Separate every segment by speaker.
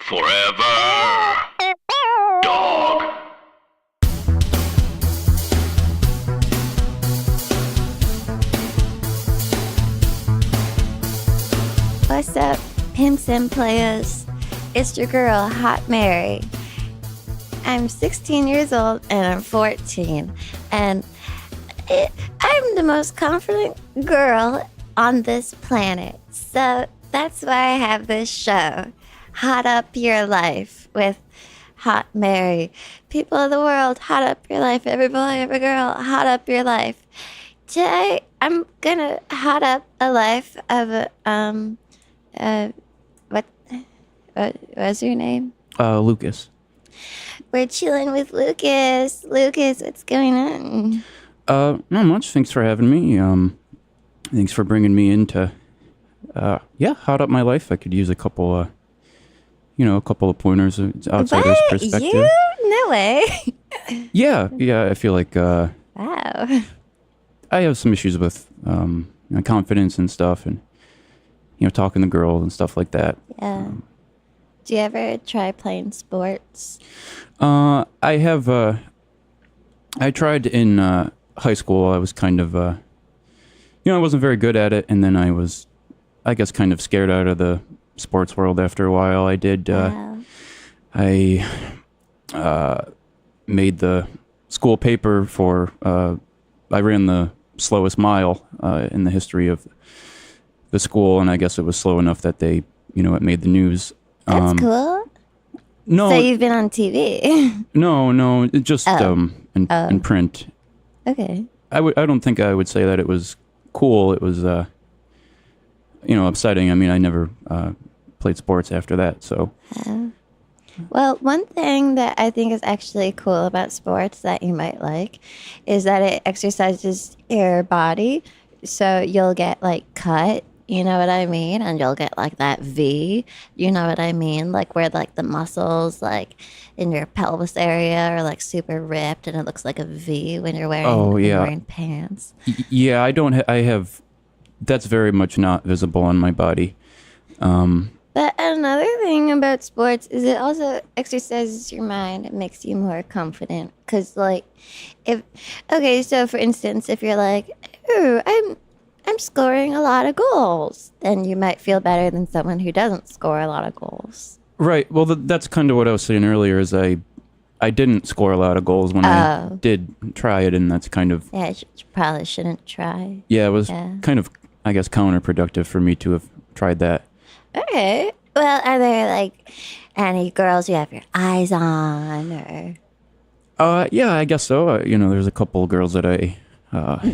Speaker 1: Forever. Dog.
Speaker 2: What's up, pimps and players? It's your girl, Hot Mary. I'm 16 years old and I'm 14. And I'm the most confident girl on this planet. So that's why I have this show, Hot Up Your Life with Hot Mary. People of the world, hot up your life. Every boy, every girl, hot up your life. Today, I'm gonna hot up a life of what was your name?
Speaker 3: Lucas.
Speaker 2: We're chilling with Lucas. Lucas, what's going on?
Speaker 3: Not much. Thanks for having me. Thanks for bringing me in to, hot up my life. I could use a couple, a couple of pointers, outsider's
Speaker 2: What?
Speaker 3: perspective.
Speaker 2: You? No way.
Speaker 3: Yeah. I feel like,
Speaker 2: Wow.
Speaker 3: I have some issues with, confidence and stuff and, talking to girls and stuff like that.
Speaker 2: Yeah. Do you ever try playing sports?
Speaker 3: I have, I tried in, high school. I was kind of, I wasn't very good at it. And then I was, I guess, kind of scared out of the sports world after a while. I did,
Speaker 2: Wow.
Speaker 3: I made the school paper for, I ran the slowest mile in the history of the school. And I guess it was slow enough that they, it made the news.
Speaker 2: That's cool.
Speaker 3: No.
Speaker 2: So you've been on TV.
Speaker 3: No, it just in print.
Speaker 2: Okay.
Speaker 3: I don't think I would say that it was cool. It was, upsetting. I mean, I never played sports after that. So,
Speaker 2: Well, one thing that I think is actually cool about sports that you might like is that it exercises your body. So you'll get like cut, you know what I mean? And you'll get like that V, you know what I mean? Like where like the muscles like in your pelvis area are like super ripped and it looks like a V when you're wearing, when you're wearing pants.
Speaker 3: Yeah, I don't. I have. That's very much not visible on my body.
Speaker 2: But another thing about sports is it also exercises your mind. It makes you more confident. Because, like, so for instance, if you're like, oh, I'm scoring a lot of goals, then you might feel better than someone who doesn't score a lot of goals.
Speaker 3: Right. Well, that's kind of what I was saying earlier. Is I didn't score a lot of goals when I did try it, and that's kind of
Speaker 2: Yeah, you probably shouldn't try.
Speaker 3: Yeah, it was kind of, I guess, counterproductive for me to have tried that.
Speaker 2: Okay. Well, are there, like, any girls you have your eyes on, or...
Speaker 3: Yeah, I guess so. There's a couple of girls that I...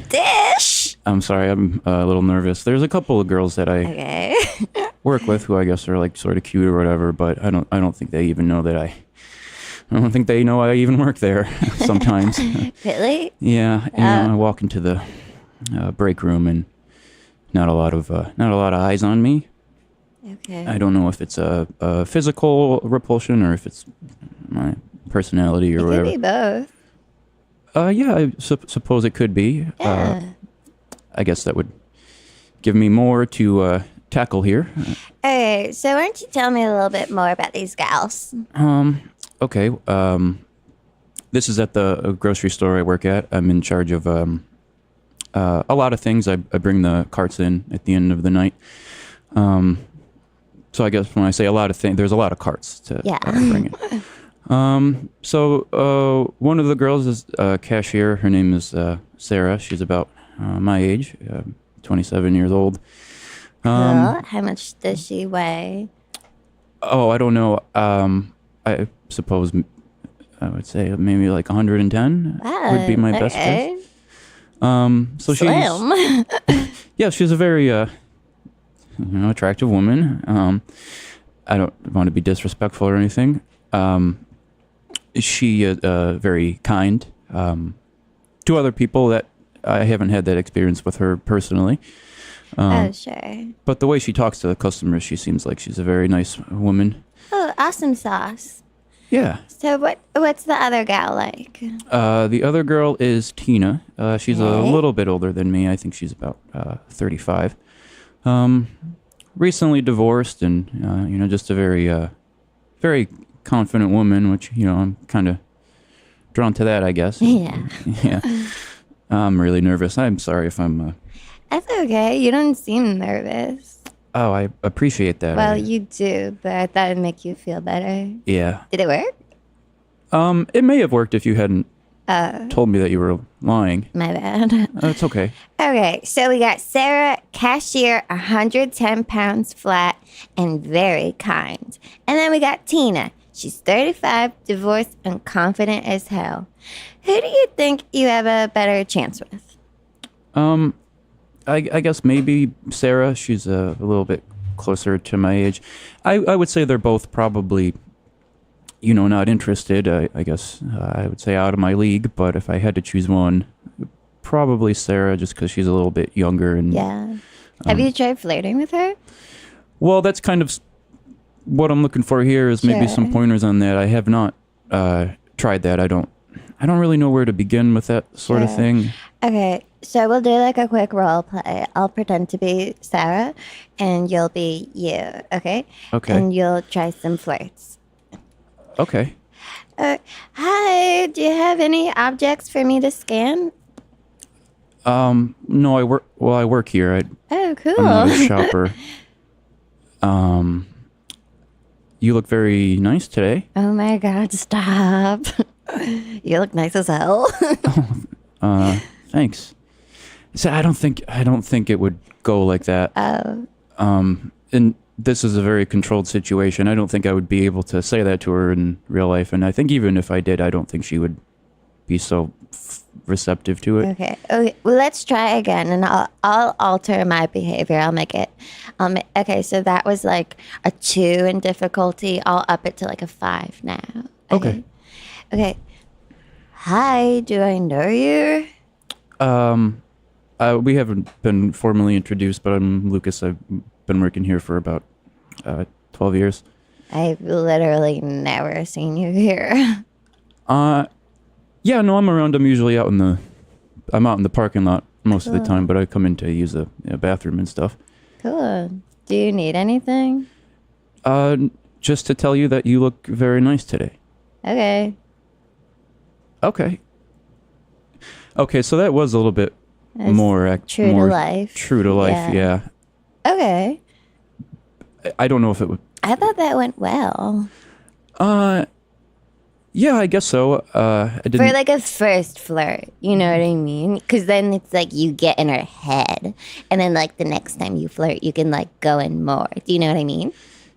Speaker 2: Dish!
Speaker 3: I'm sorry, I'm a little nervous. There's a couple of girls that I
Speaker 2: Okay.
Speaker 3: work with who I guess are, like, sort of cute or whatever, but I don't think they even know that I don't think they know I even work there sometimes.
Speaker 2: Really?
Speaker 3: Yeah, I walk into the break room and not a lot of eyes on me.
Speaker 2: Okay.
Speaker 3: I don't know if it's a physical repulsion or if it's my personality or whatever.
Speaker 2: It could be both.
Speaker 3: Yeah, I suppose it could be.
Speaker 2: Yeah.
Speaker 3: I guess that would give me more to tackle here.
Speaker 2: Okay, so why don't you tell me a little bit more about these gals?
Speaker 3: Okay. This is at the grocery store I work at. I'm in charge of a lot of things. I bring the carts in at the end of the night. So I guess when I say a lot of things, there's a lot of carts to bring in. So one of the girls is a cashier. Her name is Sarah. She's about my age, 27 years old.
Speaker 2: Cool. How much does she weigh?
Speaker 3: Oh, I don't know. I suppose I would say maybe like 110 would be my best guess. So
Speaker 2: Slim.
Speaker 3: she's a very attractive woman. I don't want to be disrespectful or anything. She is very kind to other people that I haven't had that experience with her personally.
Speaker 2: Sure.
Speaker 3: But the way she talks to the customers, she seems like she's a very nice woman.
Speaker 2: Oh, awesome sauce.
Speaker 3: Yeah.
Speaker 2: So what's the other gal like?
Speaker 3: The other girl is Tina. She's a little bit older than me. I think she's about 35. Recently divorced and, just a very very confident woman, which, I'm kind of drawn to that, I guess.
Speaker 2: Yeah.
Speaker 3: Yeah. I'm really nervous. I'm sorry if I'm...
Speaker 2: That's okay. You don't seem nervous.
Speaker 3: Oh, I appreciate that.
Speaker 2: Well, you do, but I thought it'd make you feel better.
Speaker 3: Yeah.
Speaker 2: Did it work?
Speaker 3: It may have worked if you hadn't told me that you were lying.
Speaker 2: My bad.
Speaker 3: It's okay.
Speaker 2: Okay, so we got Sarah, cashier, 110 pounds flat, and very kind. And then we got Tina. She's 35, divorced, and confident as hell. Who do you think you have a better chance with?
Speaker 3: I guess maybe Sarah. She's a little bit closer to my age. I would say they're both probably, not interested. I guess I would say out of my league. But if I had to choose one, probably Sarah, just because she's a little bit younger. And
Speaker 2: Yeah. Have you tried flirting with her?
Speaker 3: well, that's kind of what I'm looking for here. Is maybe some
Speaker 2: Sure.
Speaker 3: pointers on that. I have not tried that. I don't really know where to begin with that sort of
Speaker 2: Sure.
Speaker 3: thing.
Speaker 2: Okay, so we'll do like a quick role play. I'll pretend to be Sarah, and you'll be you, okay?
Speaker 3: Okay.
Speaker 2: And you'll try some flirts.
Speaker 3: Okay.
Speaker 2: Hi, do you have any objects for me to scan?
Speaker 3: No, I work. Well, I work here.
Speaker 2: Oh, cool.
Speaker 3: I'm not a shopper. You look very nice today.
Speaker 2: Oh my God, stop. You look nice as hell.
Speaker 3: Thanks. So I don't think it would go like that.
Speaker 2: Oh,
Speaker 3: And this is a very controlled situation. I don't think I would be able to say that to her in real life. And I think even if I did, I don't think she would be so receptive to it.
Speaker 2: okay. Okay, well, let's try again, and I'll alter my behavior. I'll make it. Okay, so that was like a 2 in difficulty. I'll up it to like a 5 now.
Speaker 3: Okay.
Speaker 2: Okay. Hi, do I know you?
Speaker 3: We haven't been formally introduced, but I'm Lucas. I've been working here for about 12 years.
Speaker 2: I've literally never seen you here.
Speaker 3: Yeah, no, I'm around. I'm usually out in the parking lot most of the time, but I come in to use the bathroom and stuff.
Speaker 2: Cool. Do you need anything?
Speaker 3: Just to tell you that you look very nice today.
Speaker 2: Okay.
Speaker 3: Okay, so that was a little bit
Speaker 2: That's
Speaker 3: more
Speaker 2: true to life.
Speaker 3: True to life, yeah.
Speaker 2: Okay.
Speaker 3: I don't know if it would.
Speaker 2: I thought that went well.
Speaker 3: Yeah, I guess so. I didn't.
Speaker 2: For like a first flirt, you know what I mean? Because then it's like you get in her head. And then like the next time you flirt, you can like go in more. Do you know what I mean?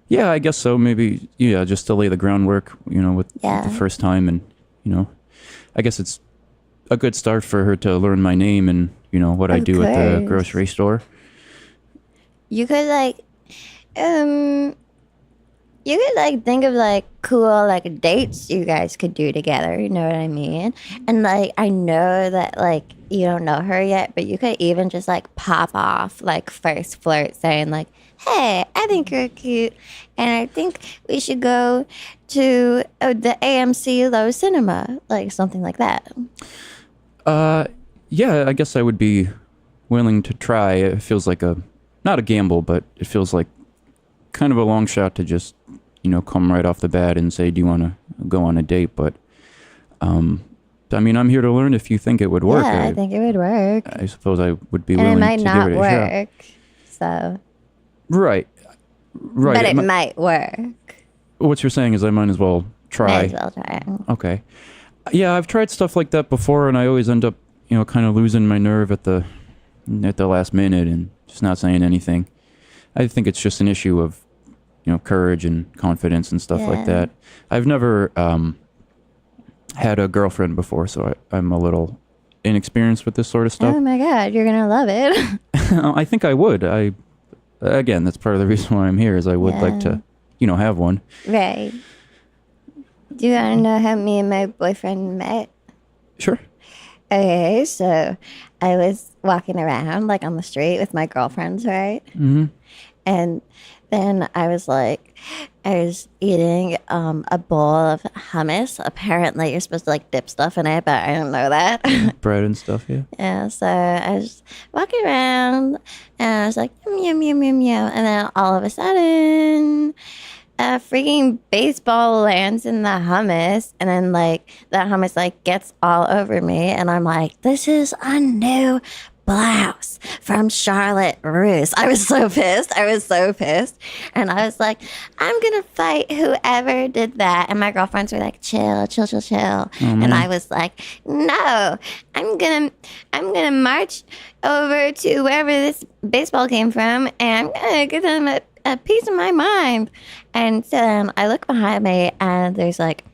Speaker 3: Yeah, I guess so. Maybe, yeah, just to lay the groundwork, with
Speaker 2: Yeah.
Speaker 3: the first time, and I guess it's a good start for her to learn my name and what I
Speaker 2: Of
Speaker 3: do at the
Speaker 2: course.
Speaker 3: grocery store.
Speaker 2: You could like, think of like cool like dates you guys could do together. You know what I mean? And like I know that like you don't know her yet, but you could even just like pop off like first flirt saying like, "Hey, I think you're cute, and I think we should go to the AMC Low Cinema," like something like that.
Speaker 3: Yeah, I guess I would be willing to try. It feels like not a gamble, but it feels like kind of a long shot to just, come right off the bat and say, "Do you want to go on a date?" But, I mean, I'm here to learn. If you think it would work,
Speaker 2: Yeah, I think it would work,
Speaker 3: I suppose I would be
Speaker 2: and
Speaker 3: willing
Speaker 2: it might
Speaker 3: to
Speaker 2: not
Speaker 3: give it a shot.
Speaker 2: work. So,
Speaker 3: Right.
Speaker 2: but it might work.
Speaker 3: What you're saying is I might as well try.
Speaker 2: Might as well try.
Speaker 3: Okay. Yeah, I've tried stuff like that before, and I always end up, kind of losing my nerve at the last minute and just not saying anything. I think it's just an issue of, courage and confidence and stuff like
Speaker 2: Yeah.
Speaker 3: that. I've never had a girlfriend before, so I'm a little inexperienced with this sort of stuff.
Speaker 2: Oh my God, you're gonna love it.
Speaker 3: I think I would. Again, that's part of the reason why I'm here is I would like
Speaker 2: Yeah.
Speaker 3: to, have one.
Speaker 2: Right. Do you want to know how me and my boyfriend met?
Speaker 3: Sure.
Speaker 2: Okay, so I was walking around like on the street with my girlfriends, right?
Speaker 3: Mm-hmm.
Speaker 2: And then I was eating a bowl of hummus. Apparently, you're supposed to like dip stuff in it, but I didn't know that.
Speaker 3: Bread and stuff, yeah.
Speaker 2: Yeah, so I was walking around and I was like, yum, yum, yum, yum, yum. And then all of a sudden, a freaking baseball lands in the hummus, and then like that hummus like gets all over me, and I'm like, this is a new blouse from Charlotte Russe. I was so pissed. And I was like, I'm gonna fight whoever did that. And my girlfriends were like, chill. And I was like, no, I'm gonna march over to wherever this baseball came from, and I'm gonna give them a piece of my mind. And so I look behind me, and there's like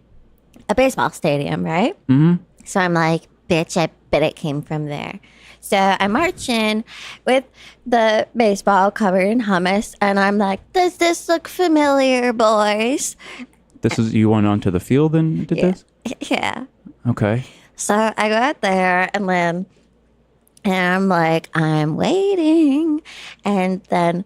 Speaker 2: a baseball stadium, right?
Speaker 3: Mm-hmm.
Speaker 2: So I'm like, bitch, I bet it came from there. So I march in with the baseball covered in hummus, and I'm like, does this look familiar, boys?
Speaker 3: This is, you went onto the field and did this?
Speaker 2: Yeah.
Speaker 3: Okay.
Speaker 2: So I go out there, and I'm like, I'm waiting. And then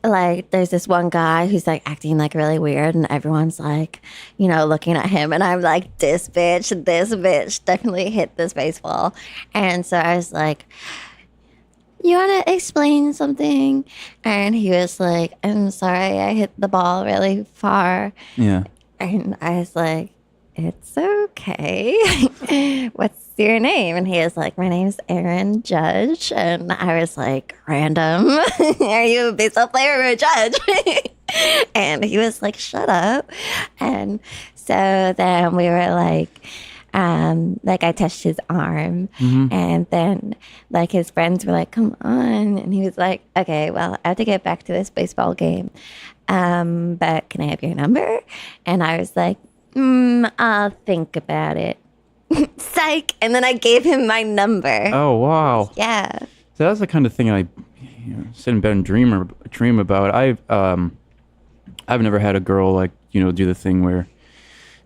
Speaker 2: like there's this one guy who's like acting like really weird, and everyone's like, you know, looking at him, and I'm like, this bitch definitely hit this baseball. And so I was like, you want to explain something? And he was like, I'm sorry, I hit the ball really far.
Speaker 3: Yeah.
Speaker 2: And I was like, it's okay. What's your name? And he was like, my name's Aaron Judge. And I was like, random. Are you a baseball player or a judge? And he was like, shut up. And so then we were like I touched his arm.
Speaker 3: Mm-hmm.
Speaker 2: And then like his friends were like, come on. And he was like, okay, well, I have to get back to this baseball game. But can I have your number? And I was like, I'll think about it. Psych. And then I gave him my number.
Speaker 3: Oh, wow.
Speaker 2: Yeah.
Speaker 3: So that's the kind of thing I sit in bed and dream about. I've never had a girl like, you know, do the thing where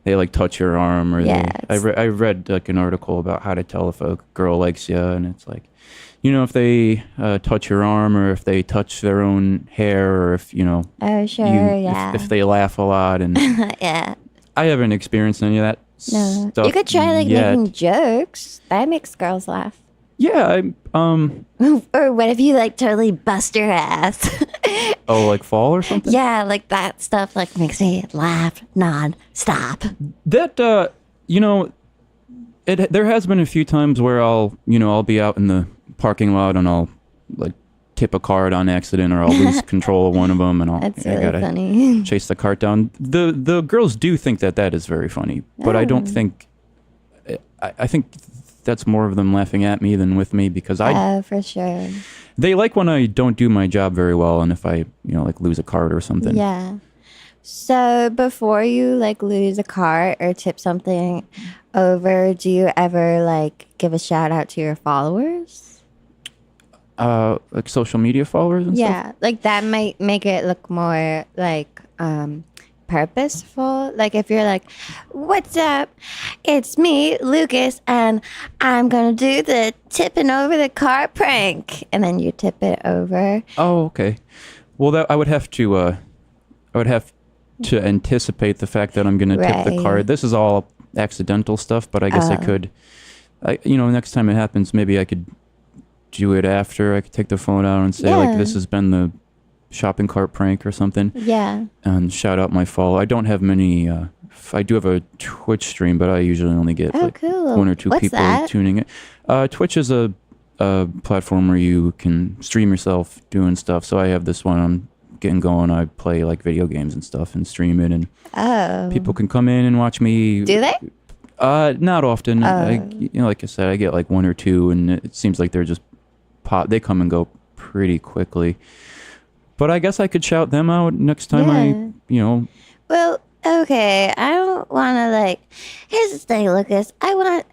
Speaker 3: they like touch your arm, or I read like an article about how to tell if a girl likes you, and it's like, you know, if they touch your arm, or if they touch their own hair, or if, you know,
Speaker 2: oh sure, yeah,
Speaker 3: if they laugh a lot, and
Speaker 2: yeah.
Speaker 3: I haven't experienced any of that stuff.
Speaker 2: You could try like making jokes. That makes girls laugh.
Speaker 3: Yeah,
Speaker 2: Or what if you like totally bust your ass?
Speaker 3: Oh, like fall or something?
Speaker 2: Yeah, like that stuff like makes me laugh non-stop.
Speaker 3: That you know, there has been a few times where I'll be out in the parking lot and I'll like tip a cart on accident, or I'll lose control of one of them, and I gotta
Speaker 2: funny.
Speaker 3: chase the cart down. The girls do think that is very funny, but I don't think. I think that's more of them laughing at me than with me, because
Speaker 2: for sure.
Speaker 3: They like when I don't do my job very well, and if I like lose a cart or something.
Speaker 2: Yeah. So before you like lose a cart or tip something over, do you ever like give a shout out to your followers?
Speaker 3: Like social media followers and stuff?
Speaker 2: Yeah, like that might make it look more like purposeful. Like if you're like, what's up, it's me, Lucas, and I'm gonna do the tipping over the cart prank, and then you tip it over.
Speaker 3: Oh, okay. Well, I would have to anticipate the fact that I'm gonna tip the cart. This is all accidental stuff, but I guess I could, next time it happens, maybe I could do it after. I could take the phone out and say, like, this has been the shopping cart prank or something.
Speaker 2: Yeah.
Speaker 3: And shout out my follow. I don't have many. I do have a Twitch stream, but I usually only get
Speaker 2: cool.
Speaker 3: one or two people tuning in. Twitch is a platform where you can stream yourself doing stuff. So I have this one I'm getting going. I play like video games and stuff and stream it, and people can come in and watch me.
Speaker 2: Do they?
Speaker 3: Not often. Like I said, I get like one or two, and it seems like they're just they come and go pretty quickly. But I guess I could shout them out next time
Speaker 2: Well, okay. I don't want to like. Here's the thing, Lucas. I want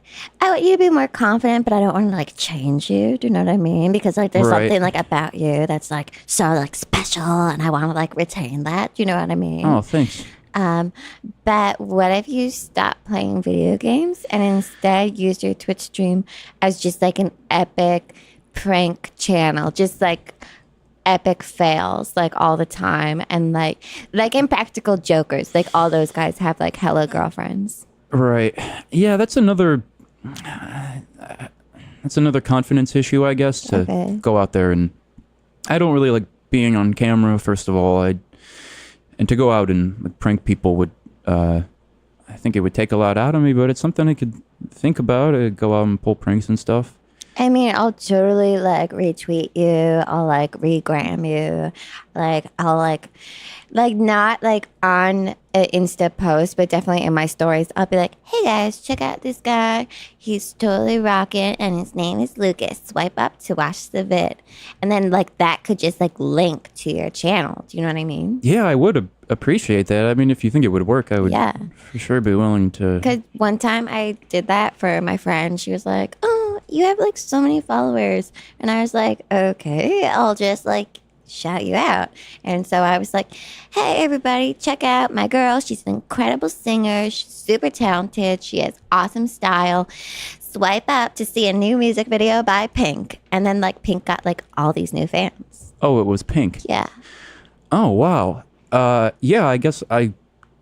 Speaker 2: you to be more confident, but I don't want to like change you. Do you know what I mean? Because like there's something like about you that's like so like special, and I want to like retain that. Do you know what I mean?
Speaker 3: Oh, thanks.
Speaker 2: But what if you stop playing video games and instead use your Twitch stream as just like an epic prank channel, just like epic fails like all the time, and like Impractical Jokers, like all those guys have like hella girlfriends.
Speaker 3: Right. Yeah, that's another confidence issue, I guess, to go out there. And I don't really like being on camera. First of all, and to go out and like, prank people would, I think it would take a lot out of me, but it's something I could think about. I'd go out and pull pranks and stuff.
Speaker 2: I mean, I'll totally like retweet you. I'll like regram you. Like I'll like not like on an Insta post, but definitely in my stories. I'll be like, "Hey guys, check out this guy. He's totally rocking, and his name is Lucas. Swipe up to watch the vid." And then like that could just like link to your channel. Do you know what I mean?
Speaker 3: Yeah, I would appreciate that. I mean, if you think it would work, I would
Speaker 2: Yeah.
Speaker 3: for sure be willing to.
Speaker 2: Because one time I did that for my friend. She was like, "Oh, you have like so many followers," and I was like, "Okay, I'll just like." Shout you out. And so I was like, "Hey everybody, check out my girl. She's an incredible singer. She's super talented. She has awesome style. Swipe up to see a new music video by Pink." And then like Pink got like all these new fans.
Speaker 3: Oh, it was Pink.
Speaker 2: Yeah.
Speaker 3: Oh, wow. Yeah, I guess I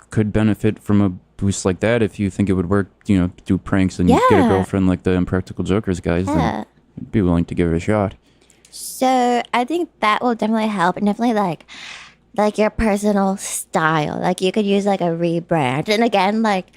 Speaker 3: could benefit from a boost like that if you think it would work, do pranks and get a
Speaker 2: Yeah.
Speaker 3: girlfriend like the Impractical Jokers guys.
Speaker 2: Yeah.
Speaker 3: Then I'd be willing to give it a shot.
Speaker 2: So I think that will definitely help, and definitely like your personal style. Like you could use like a rebrand, and again like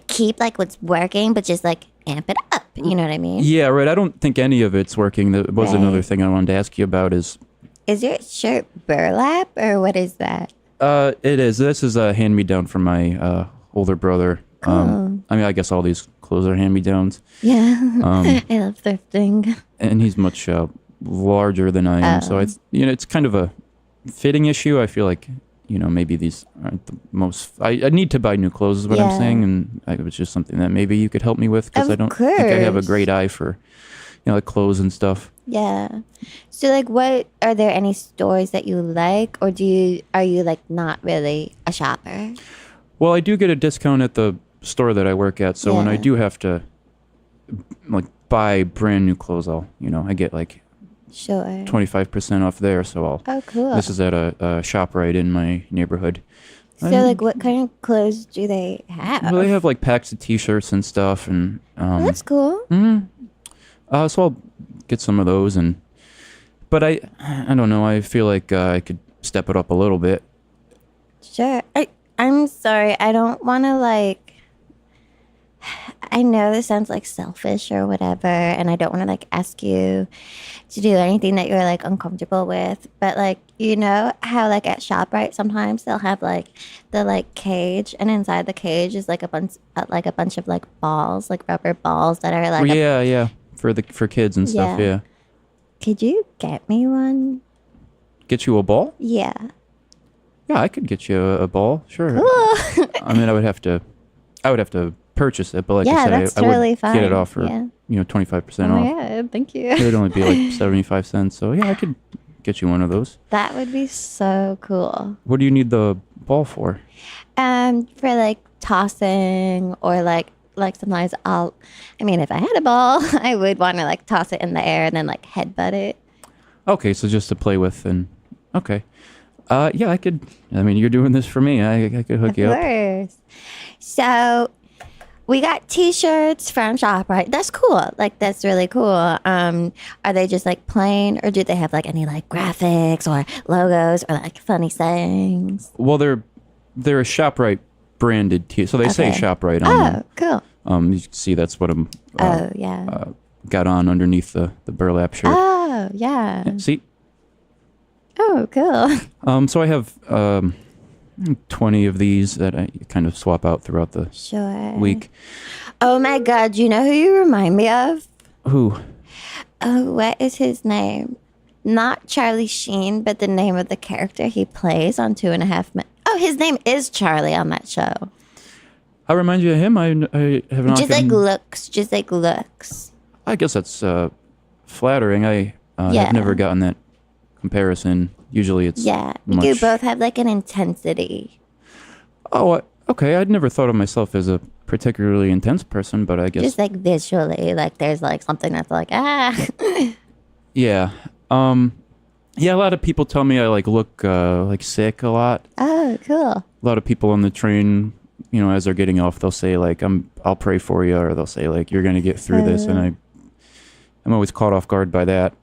Speaker 2: keep like what's working, but just like amp it up. You know what I mean?
Speaker 3: Yeah, right. I don't think any of it's working. That was
Speaker 2: Right.
Speaker 3: another thing I wanted to ask you about is...
Speaker 2: Is your shirt burlap or what is that?
Speaker 3: It is. This is a hand-me-down from my older brother.
Speaker 2: Cool.
Speaker 3: I mean, I guess all these clothes are hand-me-downs.
Speaker 2: Yeah, I love thrifting.
Speaker 3: And he's much larger than I am, so it's kind of a fitting issue. I feel like maybe these aren't the most. I need to buy new clothes, is what I'm
Speaker 2: Yeah.
Speaker 3: saying, and it was just something that maybe you could help me with because
Speaker 2: Of
Speaker 3: I don't think I have a
Speaker 2: course.
Speaker 3: great eye for like clothes and stuff.
Speaker 2: Yeah. So like, what are there any stores that you like, or are you like not really a shopper?
Speaker 3: Well, I do get a discount at the store that I work at, so when I
Speaker 2: Yeah.
Speaker 3: do have to like buy brand new clothes, I get like
Speaker 2: Sure.
Speaker 3: 25% off there. So
Speaker 2: Oh, cool.
Speaker 3: this is at a shop right in my neighborhood.
Speaker 2: So like, what kind of clothes do they have?
Speaker 3: Well, they have like packs of T-shirts and stuff, and
Speaker 2: That's cool.
Speaker 3: so I'll get some of those, but I don't know. I feel like I could step it up a little bit.
Speaker 2: Sure. I'm sorry. I don't want to like. I know this sounds like selfish or whatever, and I don't want to like ask you to do anything that you're like uncomfortable with. But like, you know how like at ShopRite sometimes they'll have like the like cage, and inside the cage is like a bunch of like balls, like rubber balls that are like.
Speaker 3: Yeah, for kids and stuff.
Speaker 2: Yeah.
Speaker 3: Yeah.
Speaker 2: Could you get me one?
Speaker 3: Get you a ball?
Speaker 2: Yeah.
Speaker 3: Yeah, I could get you a ball. Sure.
Speaker 2: Cool.
Speaker 3: I mean, I would have to purchase it, but like
Speaker 2: Yeah,
Speaker 3: I said,
Speaker 2: that's
Speaker 3: I
Speaker 2: totally
Speaker 3: would get it
Speaker 2: fine.
Speaker 3: off for
Speaker 2: Yeah.
Speaker 3: 25%
Speaker 2: Oh
Speaker 3: off.
Speaker 2: my god! Thank you.
Speaker 3: It would only be like 75 cents. So yeah, I could get you one of those.
Speaker 2: That would be so cool.
Speaker 3: What do you need the ball for?
Speaker 2: For like tossing or like sometimes if I had a ball, I would want to like toss it in the air and then like headbutt it.
Speaker 3: Okay, so just to play with and okay. Yeah, I could. I mean, you're doing this for me. I could hook
Speaker 2: Of
Speaker 3: you up.
Speaker 2: course. So we got T-shirts from ShopRite. That's cool. Like that's really cool. Are they just like plain, or do they have like any like graphics or logos or like funny sayings?
Speaker 3: Well, they're a ShopRite branded T. So they say
Speaker 2: Okay.
Speaker 3: ShopRite on
Speaker 2: Oh,
Speaker 3: them.
Speaker 2: cool.
Speaker 3: You can see that's what I'm
Speaker 2: Oh, yeah.
Speaker 3: got on underneath the burlap shirt.
Speaker 2: Oh, yeah.
Speaker 3: Yeah, see?
Speaker 2: Oh, cool.
Speaker 3: So I have 20 of these that I kind of swap out throughout the
Speaker 2: Sure.
Speaker 3: week.
Speaker 2: Oh my God, you know who you remind me of?
Speaker 3: Who?
Speaker 2: Oh, what is his name? Not Charlie Sheen, but the name of the character he plays on 2.5 Men. Oh, his name is Charlie on that show.
Speaker 3: I remind you of him. I have not.
Speaker 2: Just like looks.
Speaker 3: I guess that's flattering. I
Speaker 2: Yeah.
Speaker 3: have never gotten that comparison. Usually it's
Speaker 2: Yeah,
Speaker 3: much.
Speaker 2: you both have like an intensity.
Speaker 3: Oh, okay. I'd never thought of myself as a particularly intense person, but I guess
Speaker 2: Just like visually, like there's like something that's like,
Speaker 3: yeah. Yeah, a lot of people tell me I like look like sick a lot.
Speaker 2: Oh, cool.
Speaker 3: A lot of people on the train, as they're getting off, they'll say like I'll pray for you, or they'll say like you're gonna get through this, and I'm always caught off guard by that.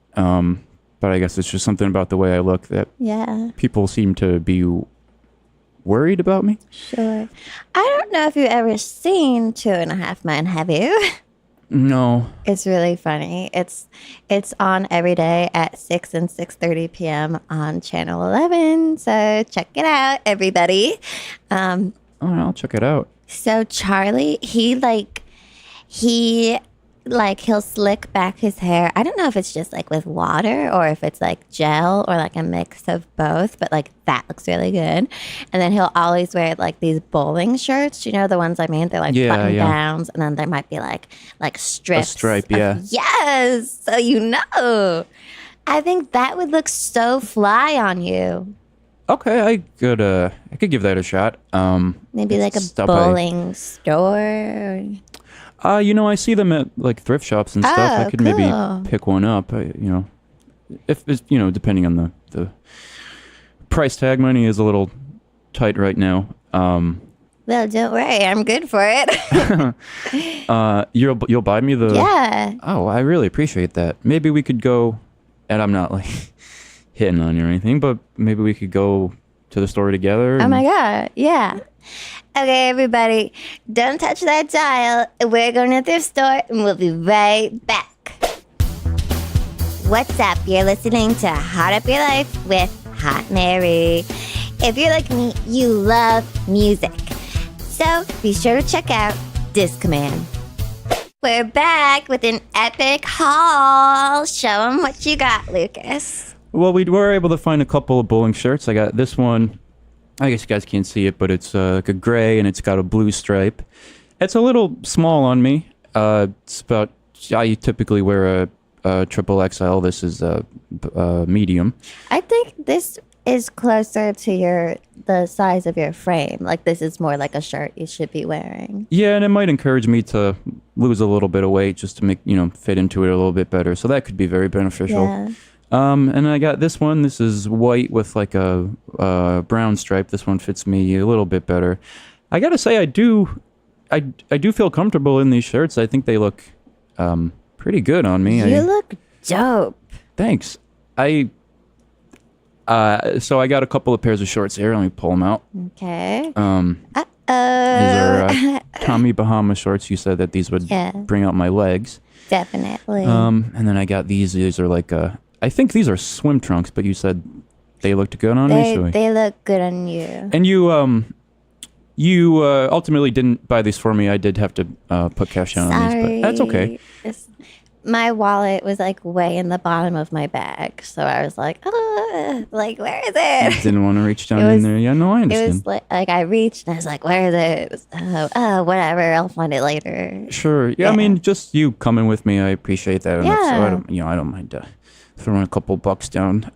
Speaker 3: But I guess it's just something about the way I look that
Speaker 2: Yeah.
Speaker 3: people seem to be worried about me.
Speaker 2: Sure. I don't know if you've ever seen 2.5 Men, have you?
Speaker 3: No.
Speaker 2: It's really funny. It's on every day at 6 and 6:30 p.m. on Channel 11. So check it out, everybody.
Speaker 3: All right, I'll check it out.
Speaker 2: So Charlie, he'll slick back his hair. I don't know if it's just like with water or if it's like gel or like a mix of both, but like that looks really good. And then he'll always wear like these bowling shirts, you know, the ones I mean, they're like button downs, and then there might be like strips.
Speaker 3: A stripe, yeah.
Speaker 2: Yes. So you know. I think that would look so fly on you.
Speaker 3: Okay, I could give that a shot.
Speaker 2: Maybe like a
Speaker 3: stuff
Speaker 2: bowling store.
Speaker 3: I see them at like thrift shops and stuff. I could maybe pick one up. If it's depending on the price tag. Money is a little tight right now.
Speaker 2: Well, don't worry, I'm good for it.
Speaker 3: You'll buy me the.
Speaker 2: Yeah.
Speaker 3: Oh, I really appreciate that. Maybe we could go, and I'm not like hitting on you or anything, but maybe we could go to the store together.
Speaker 2: Oh my God, yeah. Okay, everybody, don't touch that dial. We're going to the thrift store, and we'll be right back. What's up? You're listening to Hot Up Your Life with Hot Mary. If you're like me, you love music. So be sure to check out Discman. We're back with an epic haul. Show them what you got, Lucas.
Speaker 3: Well, we were able to find a couple of bowling shirts. I got this one. I guess you guys can't see it, but it's like a gray and it's got a blue stripe. It's a little small on me. It's about, I typically wear a triple XL. This is a medium.
Speaker 2: I think this is closer to the size of your frame. Like this is more like a shirt you should be wearing.
Speaker 3: Yeah, and it might encourage me to lose a little bit of weight just to make, fit into it a little bit better. So that could be very beneficial.
Speaker 2: Yeah.
Speaker 3: And I got this one. This is white with like a brown stripe. This one fits me a little bit better. I gotta say, I do feel comfortable in these shirts. I think they look pretty good on me.
Speaker 2: You look dope.
Speaker 3: Thanks. So I got a couple of pairs of shorts here. Let me pull them out.
Speaker 2: Okay.
Speaker 3: These are Tommy Bahama shorts. You said that these would bring out my legs.
Speaker 2: Definitely.
Speaker 3: And then I got these. These are like I think these are swim trunks, but you said they looked good on me. So
Speaker 2: they look good on you.
Speaker 3: And you ultimately didn't buy these for me. I did have to put cash down on these, but that's okay.
Speaker 2: My wallet was like way in the bottom of my bag, so I was like, like where is it?
Speaker 3: You didn't want to reach down in there. Yeah, no, I understand.
Speaker 2: It was like I reached and I was like, where is it? Whatever, I'll find it later.
Speaker 3: Sure. Yeah, I mean, just you coming with me, I appreciate that enough.
Speaker 2: Yeah.
Speaker 3: So I don't mind throwing a couple bucks down.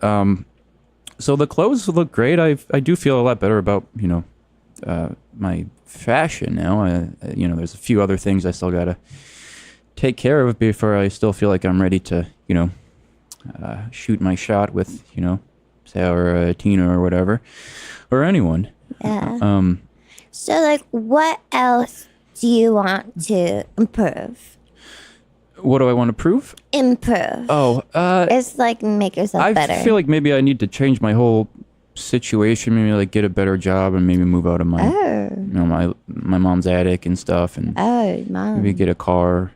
Speaker 3: So the clothes look great. I do feel a lot better about my fashion now. There's a few other things I still gotta take care of before I still feel like I'm ready to shoot my shot with Sarah or Tina or whatever, or anyone.
Speaker 2: Yeah. So like, what else do you want to improve?
Speaker 3: What do I want to prove?
Speaker 2: Improve.
Speaker 3: Oh,
Speaker 2: it's like make yourself better.
Speaker 3: I feel like maybe I need to change my whole situation. Maybe like get a better job and maybe move out of my my mom's attic and stuff, and
Speaker 2: mom.
Speaker 3: maybe get a car.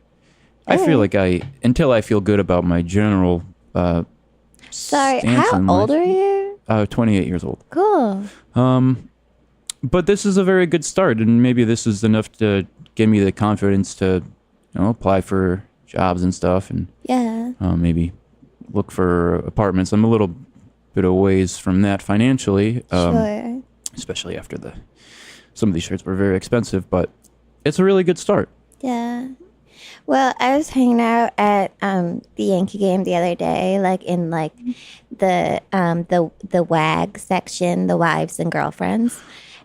Speaker 3: I feel like until I feel good about my general
Speaker 2: Sorry,
Speaker 3: stance
Speaker 2: how
Speaker 3: in
Speaker 2: old
Speaker 3: life.
Speaker 2: are you?
Speaker 3: 28 years old.
Speaker 2: Cool.
Speaker 3: But this is a very good start, and maybe this is enough to give me the confidence to apply for jobs and stuff, and maybe look for apartments. I'm a little bit of ways from that financially,
Speaker 2: Sure.
Speaker 3: especially after some of these shirts were very expensive, but it's a really good start.
Speaker 2: Yeah. Well, I was hanging out at the Yankee game the other day, like in like the WAG section, the wives and girlfriends,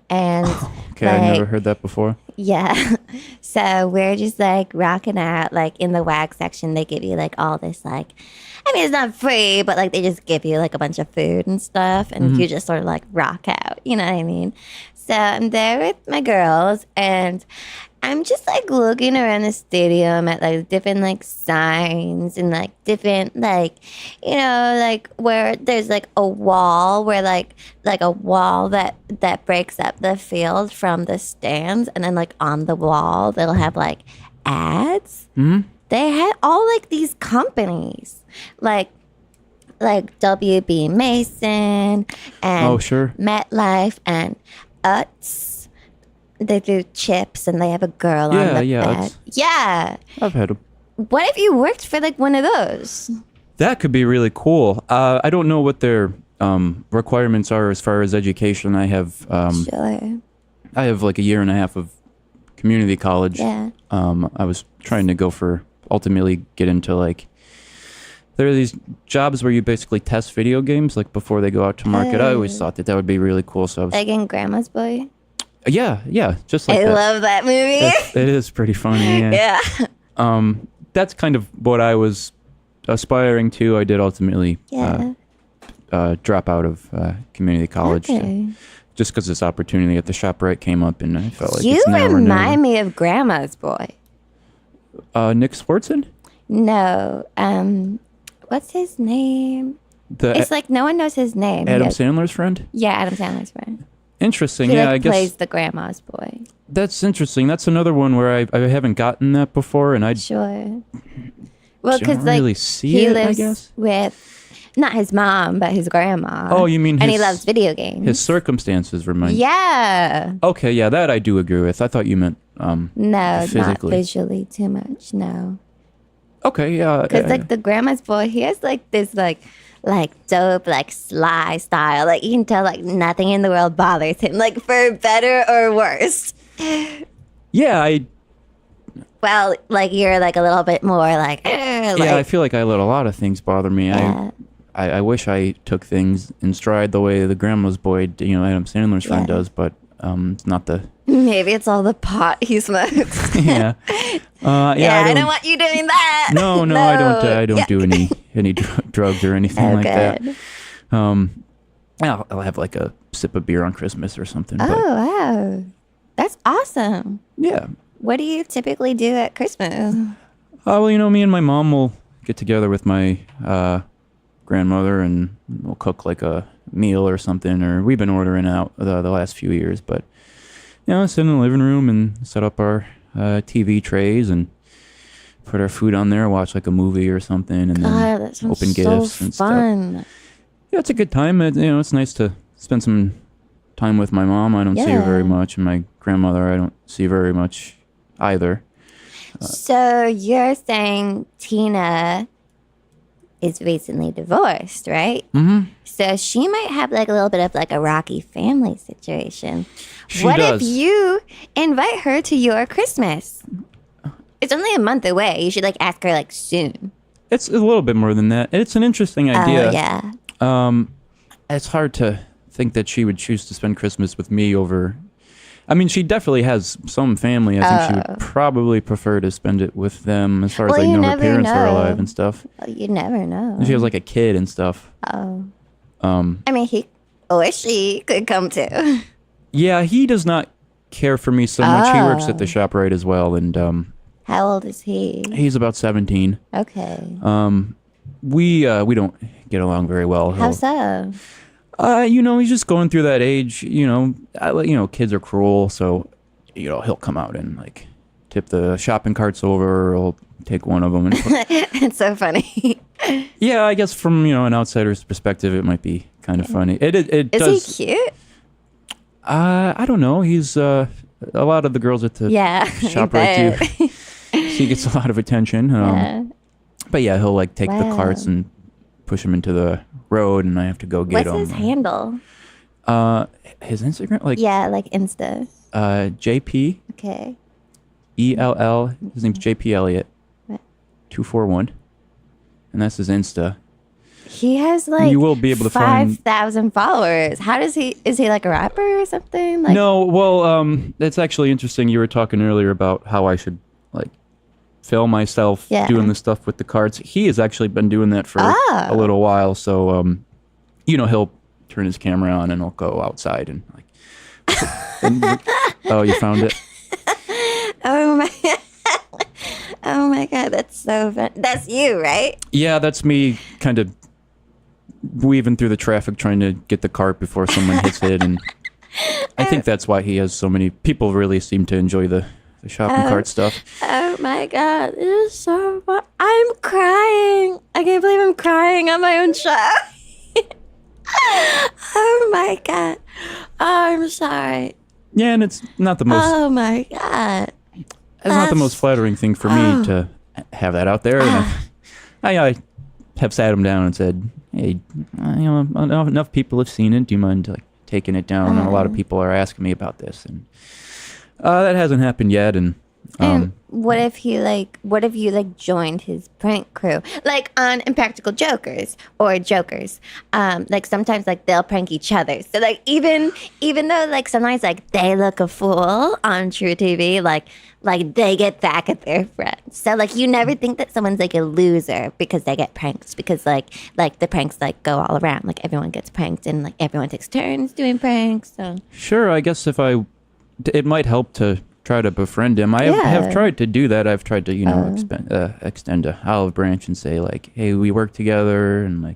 Speaker 2: and
Speaker 3: Okay, I've never heard that before.
Speaker 2: Yeah, so we're just like rocking out, like in the WAG section. They give you like all this like, I mean, it's not free, but like they just give you like a bunch of food and stuff, and you just sort of like rock out. You know what I mean? So I'm there with my girls, and I'm just like looking around the stadium at like different like signs and like different like like where there's like a wall where like a wall that breaks up the field from the stands, and then like on the wall they'll have like ads. They had all like these companies like WB Mason and
Speaker 3: sure.
Speaker 2: MetLife and Utz. They do chips and they have a girl on the bed. Yeah.
Speaker 3: I've had them.
Speaker 2: What if you worked for like one of those?
Speaker 3: That could be really cool. I don't know what their requirements are as far as education. I have
Speaker 2: Sure.
Speaker 3: I have like a year and a half of community college.
Speaker 2: Yeah.
Speaker 3: I was trying to ultimately get into like, there are these jobs where you basically test video games like before they go out to market. I always thought that would be really cool. So I was,
Speaker 2: like in Grandma's Boy?
Speaker 3: Yeah, just like
Speaker 2: I
Speaker 3: that.
Speaker 2: love that movie.
Speaker 3: It is pretty funny, yeah.
Speaker 2: Yeah.
Speaker 3: That's kind of what I was aspiring to. I did ultimately drop out of community college just because this opportunity at the ShopRite came up, and I felt like
Speaker 2: You
Speaker 3: it's now or never.
Speaker 2: remind me of Grandma's Boy.
Speaker 3: Nick Swartzen?
Speaker 2: No. What's his name? It's like no one knows his name.
Speaker 3: Adam Sandler's friend?
Speaker 2: Yeah, Adam Sandler's friend.
Speaker 3: Interesting.
Speaker 2: He
Speaker 3: I
Speaker 2: like
Speaker 3: guess
Speaker 2: plays the Grandma's Boy.
Speaker 3: that's interesting. That's another one where I haven't gotten that before, and I
Speaker 2: Sure. Well, because
Speaker 3: don't
Speaker 2: like
Speaker 3: really see
Speaker 2: he
Speaker 3: it, I
Speaker 2: lives
Speaker 3: guess.
Speaker 2: with not his mom, but his grandma.
Speaker 3: Oh, you mean
Speaker 2: and he
Speaker 3: his-
Speaker 2: loves video games.
Speaker 3: his circumstances remind.
Speaker 2: Yeah.
Speaker 3: Okay, yeah, that I do agree with. I thought you meant
Speaker 2: No, not
Speaker 3: physically.
Speaker 2: visually too much. No.
Speaker 3: Okay, yeah.
Speaker 2: Because like the Grandma's Boy, he has like this like dope like sly style. Like you can tell like nothing in the world bothers him. Like for better or worse.
Speaker 3: yeah,
Speaker 2: Well, like you're like a little bit more like.
Speaker 3: yeah, I feel like I let a lot of things bother me.
Speaker 2: Yeah.
Speaker 3: I wish I took things in stride the way the Grandma's Boy, Adam Sandler's friend does, but it's not the.
Speaker 2: Maybe it's all the pot he smokes.
Speaker 3: Yeah.
Speaker 2: I don't want you doing that.
Speaker 3: No, I don't do any drugs or anything like that.
Speaker 2: Good.
Speaker 3: I'll have like a sip of beer on Christmas or something.
Speaker 2: Oh,
Speaker 3: But
Speaker 2: wow. That's awesome.
Speaker 3: yeah.
Speaker 2: What do you typically do at Christmas?
Speaker 3: Well, me and my mom will get together with my grandmother and we'll cook like a meal or something. Or we've been ordering out the last few years, but sit in the living room and set up our TV trays and put our food on there, watch like a movie or something, and then
Speaker 2: that sounds
Speaker 3: open gifts and
Speaker 2: fun.
Speaker 3: stuff. Yeah, it's a good time. It's nice to spend some time with my mom. I don't see her very much, and my grandmother I don't see very much either.
Speaker 2: So you're saying Tina is recently divorced, right?
Speaker 3: Mm-hmm.
Speaker 2: So she might have like a little bit of like a rocky family situation.
Speaker 3: She
Speaker 2: What
Speaker 3: does.
Speaker 2: if you invite her to your Christmas? It's only a month away. You should like ask her like soon.
Speaker 3: It's a little bit more than that. It's an interesting idea.
Speaker 2: Oh yeah.
Speaker 3: It's hard to think that she would choose to spend Christmas with me over. I mean, she definitely has some family. I think she would probably prefer to spend it with them, as far as
Speaker 2: Well,
Speaker 3: I
Speaker 2: you
Speaker 3: know her
Speaker 2: never
Speaker 3: parents are
Speaker 2: know.
Speaker 3: alive and stuff.
Speaker 2: Well, you never know.
Speaker 3: And she has like a kid and stuff.
Speaker 2: Oh. I mean, he or she could come too.
Speaker 3: Yeah, he does not care for me so much. He works at the ShopRite as well, and
Speaker 2: How old is he?
Speaker 3: he's about 17.
Speaker 2: Okay.
Speaker 3: We don't get along very well.
Speaker 2: How so?
Speaker 3: He's just going through that age. Kids are cruel, so he'll come out and like tip the shopping carts over, or he'll take one of them and
Speaker 2: It's so funny.
Speaker 3: yeah, I guess from an outsider's perspective, it might be kind of funny. It
Speaker 2: Is
Speaker 3: does.
Speaker 2: he cute?
Speaker 3: I don't know. He's a lot of the girls at the
Speaker 2: Yeah.
Speaker 3: ShopRite too. He gets a lot of attention.
Speaker 2: Yeah.
Speaker 3: But yeah, he'll like take the
Speaker 2: Wow.
Speaker 3: carts and push them into the road, and I have to go get
Speaker 2: What's
Speaker 3: them.
Speaker 2: his handle?
Speaker 3: His Instagram, like
Speaker 2: Yeah, like Insta.
Speaker 3: JP
Speaker 2: Okay.
Speaker 3: ELL. His name's JP Elliott.
Speaker 2: What?
Speaker 3: 241, and that's his Insta.
Speaker 2: He has like
Speaker 3: You will be able to find-
Speaker 2: 5,000 followers. How does he? Is he like a rapper or something? Like,
Speaker 3: No, well, that's actually interesting. You were talking earlier about how I should like film myself
Speaker 2: Yeah.
Speaker 3: doing the stuff with the carts. He has actually been doing that for a little while. So, he'll turn his camera on and he'll go outside and like. Oh, you found it?
Speaker 2: Oh That's so fun. That's you, right?
Speaker 3: Yeah, that's me kind of weaving through the traffic trying to get the cart before someone hits it. And I think that's why he has so many people really seem to enjoy the shopping cart stuff.
Speaker 2: Oh my God, it is so fun. I'm crying. I can't believe I'm crying on my own show. Oh my God. Oh, I'm sorry.
Speaker 3: Yeah, and it's not the most.
Speaker 2: Oh my God.
Speaker 3: It's not the most flattering thing for me to have that out there. And I have sat him down and said, "Hey, enough people have seen it. Do you mind like taking it down?" And a lot of people are asking me about this, and that hasn't happened yet. And
Speaker 2: what if you joined his prank crew, like on Impractical Jokers or Jokers? Like sometimes like they'll prank each other. So like even though like sometimes like they look a fool on True TV, like they get back at their friends. So like you never think that someone's like a loser because they get pranked, because like the pranks like go all around. Like everyone gets pranked and like everyone takes turns doing pranks. So
Speaker 3: sure, I guess it might help to try to befriend him. I have tried to do that. I've tried to, extend a olive branch and say like, "Hey, we work together, and like,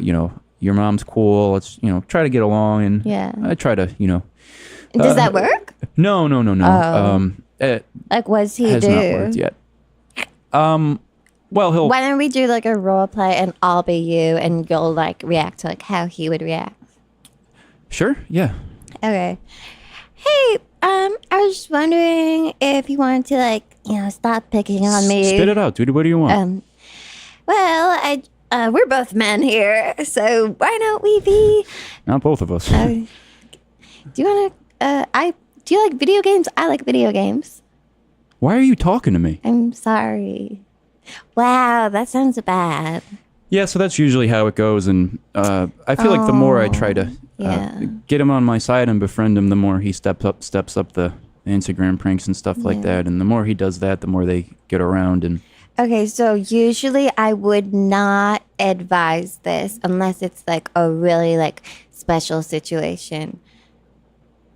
Speaker 3: your mom's cool. Let's, try to get along." And I try to,
Speaker 2: Does that work?
Speaker 3: No.
Speaker 2: Like, what's he
Speaker 3: has
Speaker 2: do?
Speaker 3: not worked yet. Well, he'll.
Speaker 2: Why don't we do like a role play and I'll be you and you'll like react to like how he would react?
Speaker 3: Sure. Yeah.
Speaker 2: Okay. Hey, I was just wondering if you wanted to like, stop picking on me.
Speaker 3: Spit it out, dude. What do you want?
Speaker 2: Well, we're both men here, so why don't we be?
Speaker 3: Not both of us.
Speaker 2: Do you want to? Do you like video games? I like video games.
Speaker 3: Why are you talking to me?
Speaker 2: I'm sorry. Wow, that sounds bad.
Speaker 3: Yeah, so that's usually how it goes, and I feel like the more I try to get him on my side and befriend him, the more he steps up the Instagram pranks and stuff like that, and the more he does that, the more they get around. And
Speaker 2: okay, so usually I would not advise this unless it's like a really like special situation.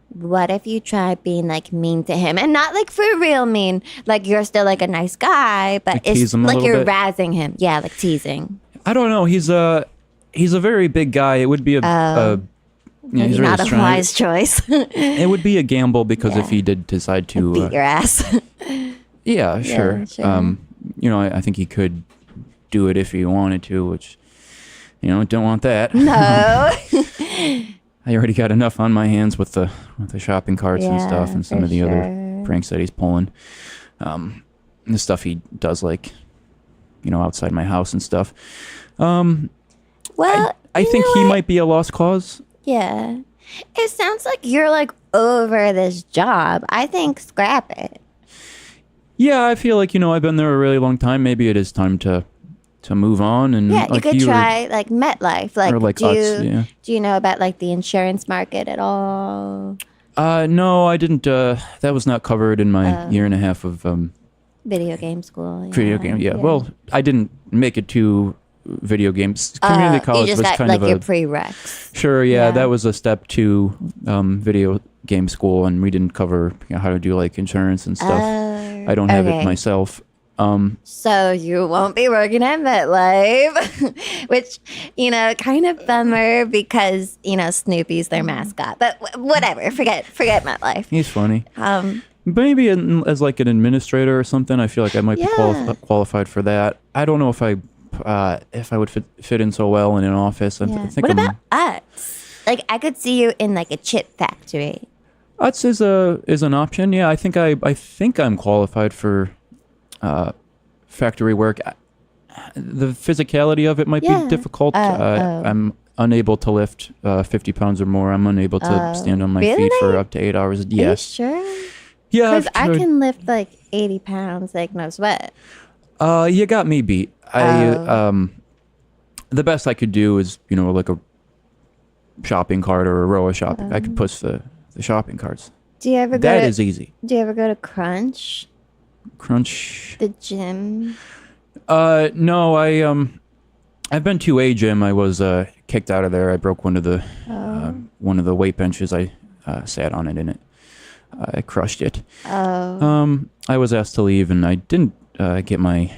Speaker 2: What if you try being like mean to him, and not like for real mean, like you're still like a nice guy, but
Speaker 3: like
Speaker 2: it's like you're
Speaker 3: bit.
Speaker 2: razzing him. Yeah, like teasing.
Speaker 3: I don't know. He's a very big guy. It would be he's really
Speaker 2: not a
Speaker 3: strong.
Speaker 2: wise choice.
Speaker 3: It would be a gamble because if he did decide to
Speaker 2: beat your ass.
Speaker 3: Yeah, sure. I think he could do it if he wanted to, which don't want that.
Speaker 2: No.
Speaker 3: I already got enough on my hands with the shopping carts and stuff, and some of the other pranks that he's pulling. The stuff he does, like, outside my house and stuff.
Speaker 2: Well,
Speaker 3: I think he might be a lost cause.
Speaker 2: Yeah. It sounds like you're like over this job. I think scrap it.
Speaker 3: Yeah, I feel like, I've been there a really long time. Maybe it is time to move on. And
Speaker 2: yeah,
Speaker 3: like
Speaker 2: you could try like MetLife. Like,
Speaker 3: or like
Speaker 2: do you know about like the insurance market at all?
Speaker 3: No, I didn't. That was not covered in my year and a half of
Speaker 2: video game school.
Speaker 3: Video game. Yeah. Well, I didn't make it to video games. Community college
Speaker 2: you just
Speaker 3: was
Speaker 2: got,
Speaker 3: kind
Speaker 2: like
Speaker 3: of
Speaker 2: your prereqs.
Speaker 3: Sure. Yeah, that was a step to video game school, and we didn't cover how to do like insurance and stuff. I don't have it myself.
Speaker 2: So you won't be working at MetLife, which, kind of bummer because, Snoopy's their mascot. But whatever, forget MetLife.
Speaker 3: He's funny.
Speaker 2: Maybe
Speaker 3: as like an administrator or something, I feel like I might be qualified for that. I don't know if I would fit in so well in an office.
Speaker 2: What about Utz? Like, I could see you in like a chip factory.
Speaker 3: Utz is an option. Yeah, I think I'm qualified for factory work. The physicality of it might be difficult. I'm unable to lift 50 pounds or more. I'm unable to stand on my feet for up to 8 hours. Yes.
Speaker 2: Are you sure?
Speaker 3: Yeah.
Speaker 2: Because I can lift like 80 pounds, like no sweat.
Speaker 3: You got me beat. The best I could do is, like a shopping cart or a row of shopping. I could push the shopping carts.
Speaker 2: Do you ever
Speaker 3: That is easy.
Speaker 2: Do you ever go to Crunch? The gym?
Speaker 3: No, I've been to a gym. I was kicked out of there. I broke one of the weight benches. I sat on it and I crushed it. I was asked to leave, and I didn't get my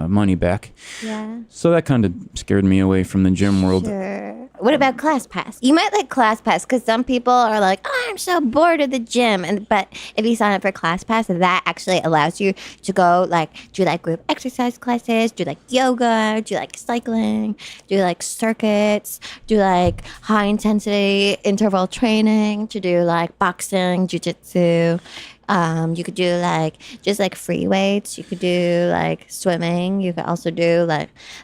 Speaker 3: money back.
Speaker 2: Yeah.
Speaker 3: So that kind of scared me away from the gym world.
Speaker 2: Sure. What about ClassPass? You might like ClassPass because some people are like, "Oh, I'm so bored of the gym," but if you sign up for ClassPass, that actually allows you to go do group exercise classes, do yoga, do cycling, do circuits, do high intensity interval training, to do boxing, jujitsu. You could do just free weights. You could do swimming. You could also do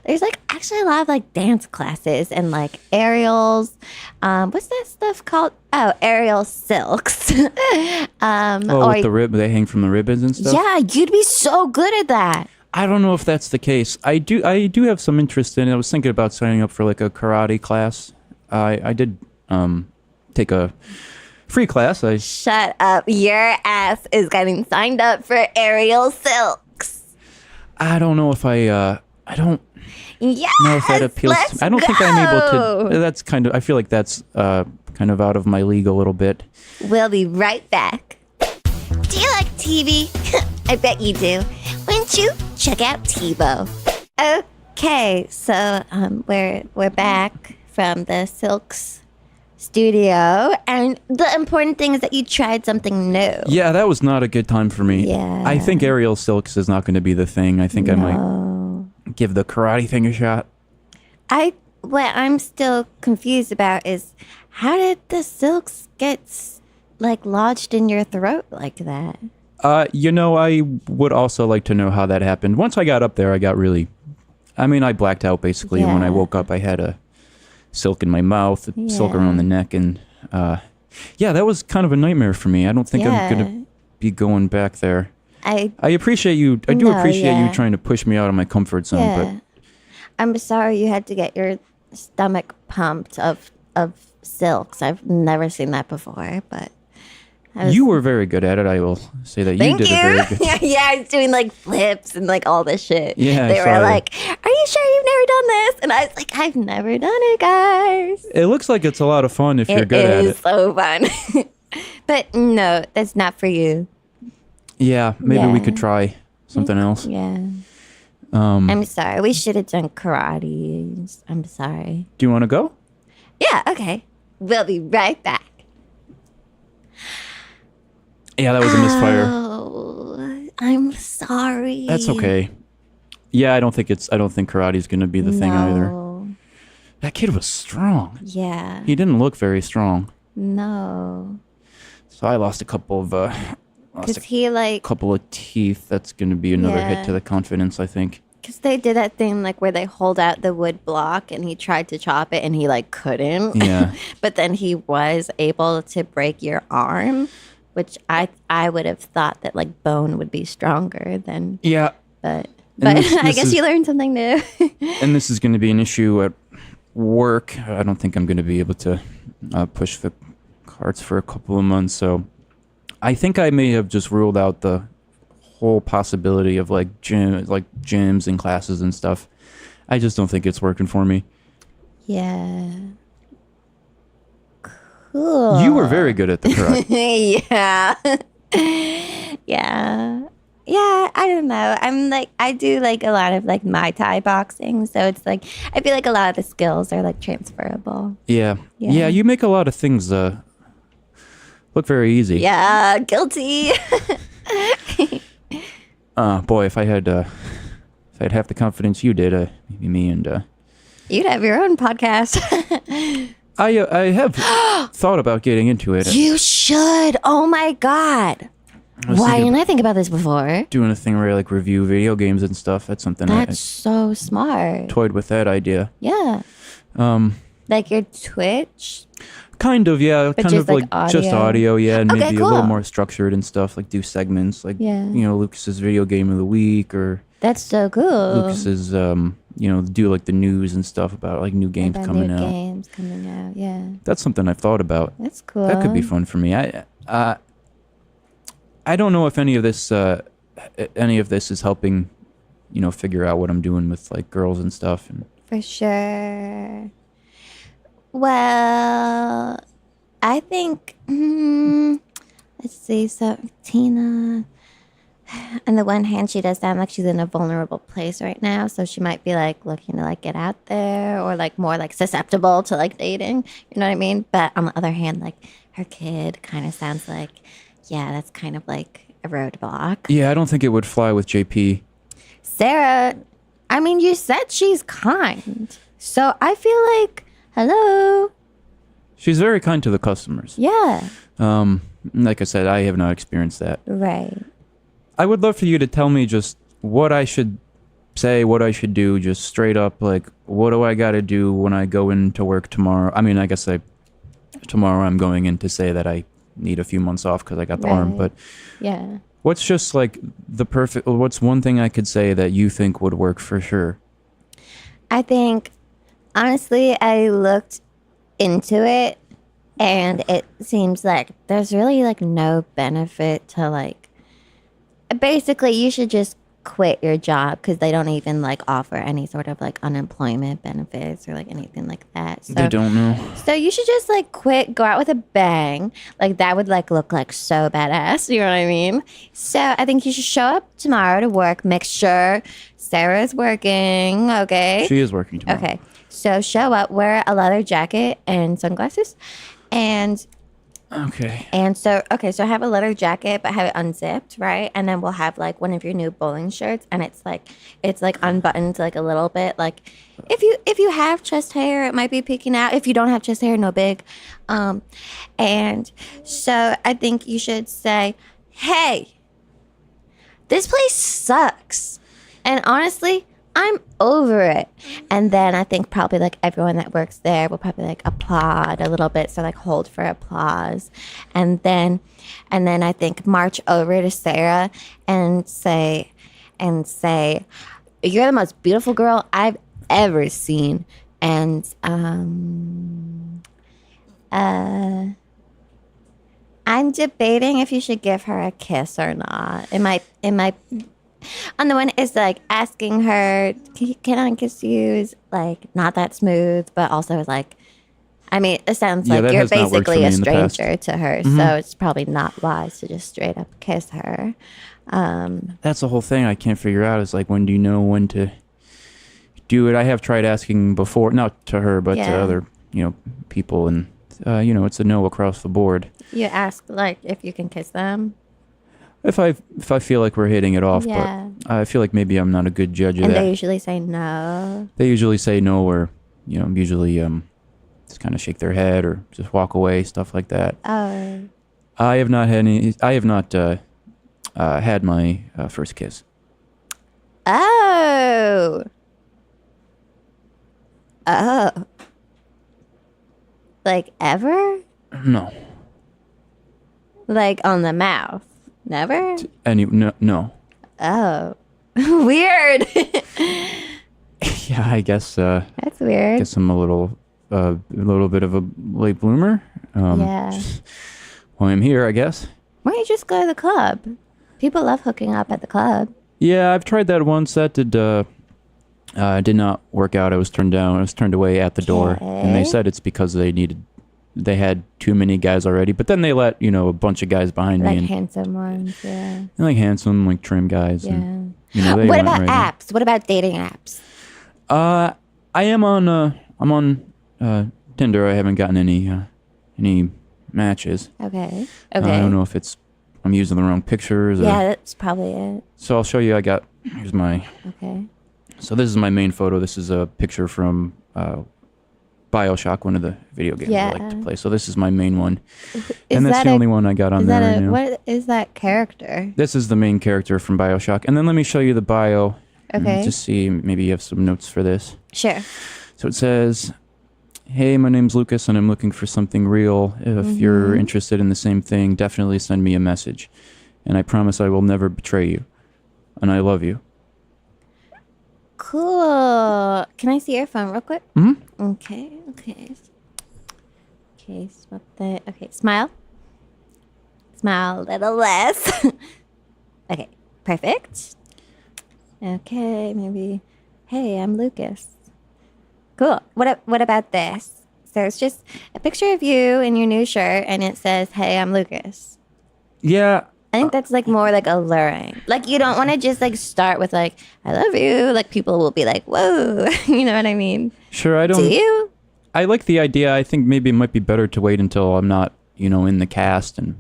Speaker 2: there's actually a lot of dance classes and aerials. What's that stuff called? Oh, aerial silks.
Speaker 3: With the rib, they hang from the ribbons and stuff.
Speaker 2: Yeah, you'd be so good at that.
Speaker 3: I don't know if that's the case. I do have some interest in it. I was thinking about signing up for a karate class. I did take a free class.
Speaker 2: Shut up. Your ass is getting signed up for aerial silks.
Speaker 3: I don't know if I don't
Speaker 2: Yes,
Speaker 3: know if that appeals.
Speaker 2: let's
Speaker 3: I don't think I'm able
Speaker 2: go.
Speaker 3: to. That's kind of. I feel like that's kind of out of my league a little bit.
Speaker 2: We'll be right back. Do you like TV? I bet you do. Why don't you check out TiVo? Okay, so we're back from the Silks studio, and the important thing is that you tried something new.
Speaker 3: Yeah, that was not a good time for me.
Speaker 2: Yeah.
Speaker 3: I think aerial silks is not going to be the thing. I think I might give the karate thing a shot.
Speaker 2: What I'm still confused about is how did the silks get lodged in your throat like that?
Speaker 3: I would also like to know how that happened. Once I got up there, I got really, I blacked out basically. And when I
Speaker 2: Yeah.
Speaker 3: woke up, I had a silk in my mouth, silk around the neck, and that was kind of a nightmare for me. I don't think I'm gonna be going back there. I appreciate you. I do appreciate you trying to push me out of my comfort zone,
Speaker 2: Yeah. I'm sorry you had to get your stomach pumped of silks. I've never seen that before, but
Speaker 3: you were very good at it. I will say that you did a very good.
Speaker 2: Yeah, I was doing flips and all this shit.
Speaker 3: Yeah,
Speaker 2: They
Speaker 3: I
Speaker 2: were
Speaker 3: saw
Speaker 2: like, "Are you sure you've never done this?" And I was like, "I've never done it, guys."
Speaker 3: It looks like it's a lot of fun if you're good at
Speaker 2: It
Speaker 3: it.
Speaker 2: is so fun. But no, that's not for you.
Speaker 3: Yeah, maybe we
Speaker 2: Yeah.
Speaker 3: could try something else.
Speaker 2: Yeah. I'm sorry. We should have done karate. I'm sorry.
Speaker 3: Do you want to go?
Speaker 2: Yeah, okay. We'll be right back.
Speaker 3: Yeah, that was a misfire.
Speaker 2: Oh, I'm sorry.
Speaker 3: That's okay. Yeah, I don't think karate's gonna be the thing either.
Speaker 2: No.
Speaker 3: That kid was strong.
Speaker 2: Yeah.
Speaker 3: He didn't look very strong.
Speaker 2: No.
Speaker 3: So I lost a couple of
Speaker 2: Because he
Speaker 3: couple of teeth. That's gonna be another
Speaker 2: Yeah.
Speaker 3: hit to the confidence, I think.
Speaker 2: because they did that thing where they hold out the wood block and he tried to chop it and he couldn't.
Speaker 3: Yeah.
Speaker 2: But then he was able to break your arm, which I would have thought that bone would be stronger than.
Speaker 3: Yeah.
Speaker 2: But
Speaker 3: this
Speaker 2: I guess
Speaker 3: is-
Speaker 2: you learned something new.
Speaker 3: And this is gonna be an issue at work. I don't think I'm gonna be able to push the carts for a couple of months. So I think I may have just ruled out the whole possibility of gyms and classes and stuff. I just don't think it's working for me.
Speaker 2: Yeah. Cool.
Speaker 3: You were very good at the karate.
Speaker 2: Yeah. Yeah. Yeah, I don't know. I do a lot of Muay Thai boxing, so it's I feel a lot of the skills are transferable.
Speaker 3: Yeah.
Speaker 2: Yeah.
Speaker 3: Yeah, you make a lot of things look very easy.
Speaker 2: Yeah, guilty.
Speaker 3: Boy, if I had half the confidence you did, maybe me and
Speaker 2: You'd have your own podcast.
Speaker 3: I have thought about getting into it.
Speaker 2: You should. Oh my God.
Speaker 3: I was
Speaker 2: Why
Speaker 3: thinking
Speaker 2: didn't I think about this before?
Speaker 3: doing a thing where I review video games and stuff. That's something
Speaker 2: That's so smart.
Speaker 3: I toyed with that idea.
Speaker 2: Yeah. Your Twitch.
Speaker 3: Kind of, yeah.
Speaker 2: But
Speaker 3: Kind
Speaker 2: just,
Speaker 3: of just
Speaker 2: audio?
Speaker 3: audio, yeah, and
Speaker 2: Okay,
Speaker 3: maybe a little
Speaker 2: cool.
Speaker 3: more structured and stuff. Do segments,
Speaker 2: Yeah.
Speaker 3: Lucas's video game of the week, or
Speaker 2: That's so cool.
Speaker 3: Lucas's, do the news and stuff about new games
Speaker 2: About
Speaker 3: coming
Speaker 2: new
Speaker 3: out.
Speaker 2: games coming out. Yeah.
Speaker 3: That's something I've thought about.
Speaker 2: That's cool.
Speaker 3: That could be fun for me. I don't know if any of this is helping, figure out what I'm doing with girls and stuff. And
Speaker 2: For sure. Well, I think, let's see. So, Tina, on the one hand, she does sound like she's in a vulnerable place right now, so she might be like looking to like get out there or like more like susceptible to like dating. You know what I mean? But on the other hand, like her kid kind of sounds like, yeah, that's kind of like a roadblock.
Speaker 3: Yeah, I don't think it would fly with JP.
Speaker 2: Sarah, I mean, you said she's kind, so I feel like, hello,
Speaker 3: She's very kind to the customers.
Speaker 2: yeah,
Speaker 3: Like I said, I have not experienced that.
Speaker 2: right.
Speaker 3: I would love for you to tell me just what I should say, what I should do, just straight up. Like, what do I got to do when I go into work tomorrow? I mean, I guess tomorrow I'm going in to say that I need a few months off because I got the arm.
Speaker 2: Right.
Speaker 3: But
Speaker 2: Yeah.
Speaker 3: what's just like what's one thing I could say that you think would work for sure?
Speaker 2: I think, honestly, I looked into it and it seems like there's really like no benefit to like, basically you should just quit your job because they don't even like offer any sort of like unemployment benefits or like anything like that. So,
Speaker 3: They don't know.
Speaker 2: so you should just like quit, go out with a bang. Like that would like look like so badass. You know what I mean? So I think you should show up tomorrow to work. Make sure Sarah's working. Okay.
Speaker 3: She is working tomorrow.
Speaker 2: Okay. So show up, wear a leather jacket and sunglasses.
Speaker 3: Okay.
Speaker 2: So have a leather jacket, but have it unzipped, right? And then we'll have like one of your new bowling shirts, and it's like unbuttoned like a little bit. Like if you have chest hair, it might be peeking out. If you don't have chest hair, no big. And so I think you should say, "Hey, this place sucks," and honestly, I'm over it. And then I think probably like everyone that works there will probably like applaud a little bit. So like hold for applause. And then I think march over to Sarah and say, you're the most beautiful girl I've ever seen. And I'm debating if you should give her a kiss or not. It might on the one is like asking her, can I kiss you? Is like not that smooth, but also is like, I mean, it sounds
Speaker 3: Yeah,
Speaker 2: like
Speaker 3: that
Speaker 2: you're
Speaker 3: has not worked for
Speaker 2: basically
Speaker 3: me
Speaker 2: a
Speaker 3: in the past.
Speaker 2: stranger to her, so it's probably not wise to just straight up kiss her.
Speaker 3: That's the whole thing I can't figure out is like, when do you know when to do it? I have tried asking before, not to her, but to
Speaker 2: Yeah.
Speaker 3: other, people, and it's a no across the board.
Speaker 2: You ask like if you can kiss them,
Speaker 3: If I feel like we're hitting it off,
Speaker 2: Yeah.
Speaker 3: but I feel like maybe I'm not a good judge of
Speaker 2: and
Speaker 3: that.
Speaker 2: they usually say no.
Speaker 3: They usually say no, or usually just kind of shake their head or just walk away, stuff like that.
Speaker 2: Oh,
Speaker 3: I have not had any. I have not had my first kiss.
Speaker 2: oh, like ever?
Speaker 3: No.
Speaker 2: Like on the mouth? Never?
Speaker 3: No.
Speaker 2: Oh, weird.
Speaker 3: Yeah, I guess.
Speaker 2: That's weird.
Speaker 3: Guess I'm a little bit of a late bloomer.
Speaker 2: Yeah.
Speaker 3: Well, I'm here, I guess.
Speaker 2: Why don't you just go to the club? People love hooking up at the club.
Speaker 3: Yeah, I've tried that once. That did not work out. I was turned down. I was turned away at the door, and they
Speaker 2: Okay.
Speaker 3: said it's because they had too many guys already. But then they let a bunch of guys behind me,
Speaker 2: Like
Speaker 3: and
Speaker 2: handsome ones, yeah.
Speaker 3: like handsome, like trim guys.
Speaker 2: Yeah.
Speaker 3: And, they
Speaker 2: What
Speaker 3: went
Speaker 2: about
Speaker 3: right in.
Speaker 2: apps? What about dating apps?
Speaker 3: I am on. I'm on Tinder. I haven't gotten any matches.
Speaker 2: Okay.
Speaker 3: I don't know if I'm using the wrong pictures.
Speaker 2: Yeah,
Speaker 3: Or,
Speaker 2: that's probably it.
Speaker 3: so I'll show you. Here's my.
Speaker 2: Okay.
Speaker 3: So this is my main photo. This is a picture from BioShock, one of the video games I like to
Speaker 2: Yeah.
Speaker 3: play. So this is my main one,
Speaker 2: Is
Speaker 3: and that's
Speaker 2: that
Speaker 3: the
Speaker 2: a-
Speaker 3: only one I got on
Speaker 2: Is
Speaker 3: there
Speaker 2: that
Speaker 3: right now.
Speaker 2: what is that character?
Speaker 3: This is the main character from BioShock, and then let me show you the bio. and
Speaker 2: Okay.
Speaker 3: Just see, maybe you have some notes for this.
Speaker 2: Sure.
Speaker 3: So it says, "Hey, my name's Lucas, and I'm looking for something real. If you're interested in the same thing, definitely send me a message. And I promise I will never betray you. And I love you."
Speaker 2: Cool. Can I see your phone real quick?
Speaker 3: Mm-hmm.
Speaker 2: Okay. Swap that. Okay. Smile. Smile a little less. Okay. Perfect. Okay. Maybe. Hey, I'm Lucas. Cool. What about this? So it's just a picture of you in your new shirt, and it says, "Hey, I'm Lucas."
Speaker 3: Yeah,
Speaker 2: I think that's like more like alluring. Like you don't want to just like start with like I love you. Like people will be like, whoa, you know what I mean?
Speaker 3: Sure, I don't.
Speaker 2: Do you?
Speaker 3: I like the idea. I think maybe it might be better to wait until I'm not, in the cast and,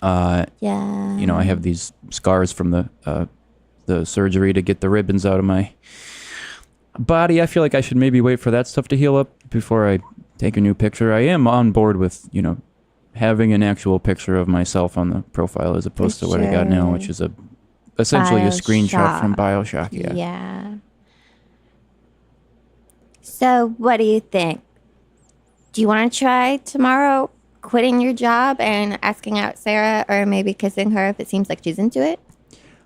Speaker 2: Yeah.
Speaker 3: I have these scars from the surgery to get the ribbons out of my body. I feel like I should maybe wait for that stuff to heal up before I take a new picture. I am on board with, having an actual picture of myself on the profile as opposed to what I got now, which is essentially a screenshot from BioShock. Yeah.
Speaker 2: Yeah. So what do you think? Do you want to try tomorrow quitting your job and asking out Sarah or maybe kissing her if it seems like she's into it?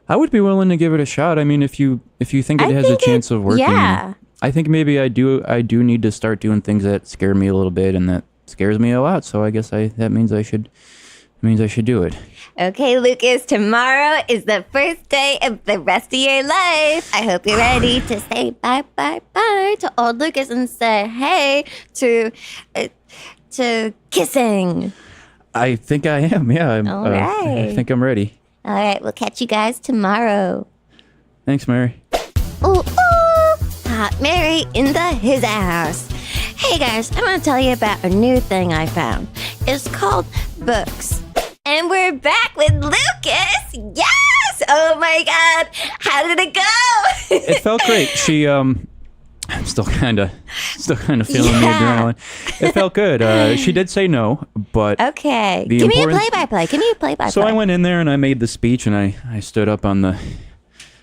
Speaker 3: I would be willing to give it a shot. I mean, if you think it has a chance of working,
Speaker 2: yeah.
Speaker 3: I think maybe I do need to start doing things that scare me a little bit and that scares me a lot. So I guess that means I should do it.
Speaker 2: Okay, Lucas, tomorrow is the first day of the rest of your life. I hope you're ready to say bye to old Lucas and say hey to kissing.
Speaker 3: I think I am. Yeah.
Speaker 2: All right.
Speaker 3: I think I'm ready.
Speaker 2: All right, we'll catch you guys tomorrow.
Speaker 3: Thanks, Mary.
Speaker 2: Ooh, Hot Mary in the his house. Hey guys, I'm gonna tell you about a new thing I found. It's called books. And we're back with Lucas! Yes! Oh my god! How did it go?
Speaker 3: It felt great. I'm still kind of feeling the adrenaline. It felt good. She did say no, but
Speaker 2: okay. Give me a play-by-play.
Speaker 3: So I went in there and I made the speech and I stood up on the,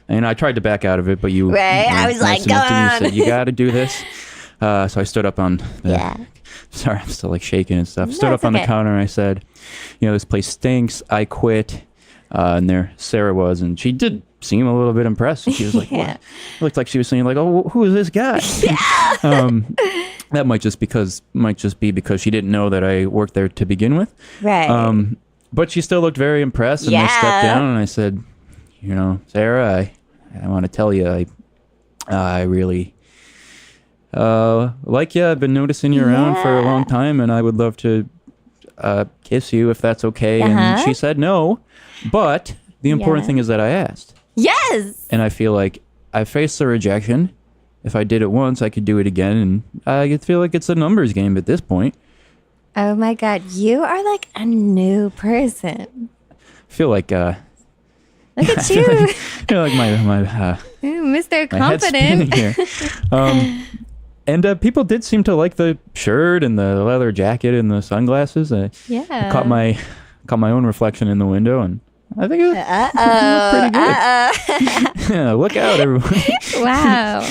Speaker 3: and I tried to back out of it, but you.
Speaker 2: Right. I was like, go on.
Speaker 3: You said you got to do this. So I stood up on. Sorry, I'm still like shaking and stuff. Stood up on the counter and I said, this place stinks. I quit. And there Sarah was, and she did seem a little bit impressed. She was like, "What?" It looked like she was saying, like, "Oh, who is this guy?" That might just be because she didn't know that I worked there to begin with.
Speaker 2: Right.
Speaker 3: But she still looked very impressed, and I stepped down and I said, Sarah, I want to tell you, I really like you. I've been noticing you around for a long time, and I would love to kiss you if that's okay. And she said no, but the important thing is that I asked.
Speaker 2: Yes.
Speaker 3: And I feel like I faced the rejection. If I did it once, I could do it again, and I feel like it's a numbers game at this point.
Speaker 2: Oh my god, you are like a new person.
Speaker 3: I feel like
Speaker 2: look at you.
Speaker 3: I feel like my
Speaker 2: Mr.
Speaker 3: My head's spinning
Speaker 2: Confident.
Speaker 3: here. And people did seem to like the shirt and the leather jacket and the sunglasses. I caught my own reflection in the window, and I think it was pretty good. Yeah, look out, everyone.
Speaker 2: Wow.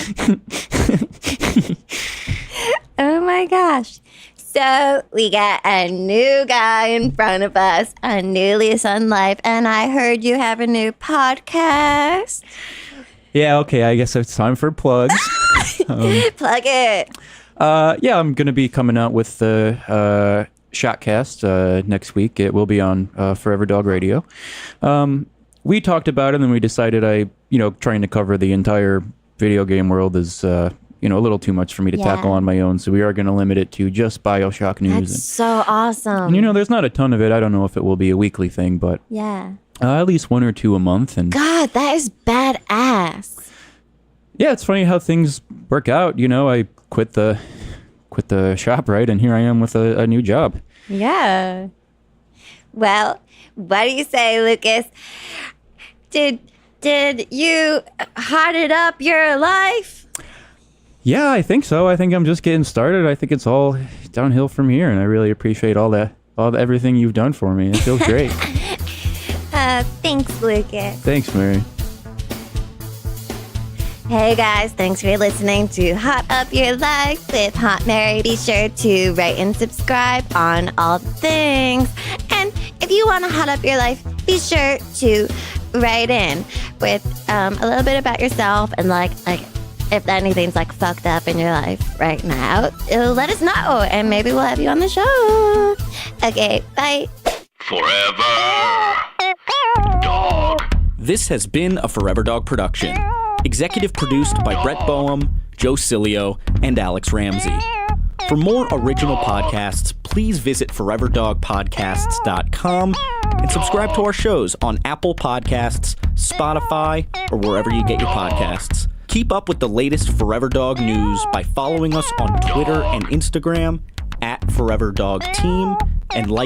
Speaker 2: Oh my gosh. So we got a new guy in front of us, a new lease on life, and I heard you have a new podcast.
Speaker 3: Yeah, okay, I guess it's time for plugs.
Speaker 2: Plug it.
Speaker 3: Yeah, I'm going to be coming out with the Shotcast next week. It will be on Forever Dog Radio. We talked about it, and then we decided trying to cover the entire video game world is, a little too much for me to tackle on my own. So we are going to limit it to just BioShock news.
Speaker 2: That's so awesome.
Speaker 3: And, there's not a ton of it. I don't know if it will be a weekly thing, but at least one or two a month. And
Speaker 2: God, that is badass.
Speaker 3: Yeah, it's funny how things work out. I quit the shop, right? And here I am with a new job.
Speaker 2: Yeah. Well, what do you say, Lucas? Did you hot it up your life?
Speaker 3: Yeah, I think so. I think I'm just getting started. I think it's all downhill from here, and I really appreciate everything you've done for me. It feels great.
Speaker 2: Thanks, Lucas.
Speaker 3: Thanks, Mary.
Speaker 2: Hey guys, thanks for listening to Hot Up Your Life with Hot Mary. Be sure to rate and subscribe on all the things. And if you want to hot up your life, be sure to write in with a little bit about yourself and like if anything's like fucked up in your life right now, let us know and maybe we'll have you on the show. Okay, bye.
Speaker 1: Forever Dog.
Speaker 4: This has been a Forever Dog production. Executive produced by Brett Boehm, Joe Cilio, and Alex Ramsey. For more original podcasts, please visit foreverdogpodcasts.com and subscribe to our shows on Apple Podcasts, Spotify, or wherever you get your podcasts. Keep up with the latest Forever Dog news by following us on Twitter and Instagram @ForeverDogTeam and like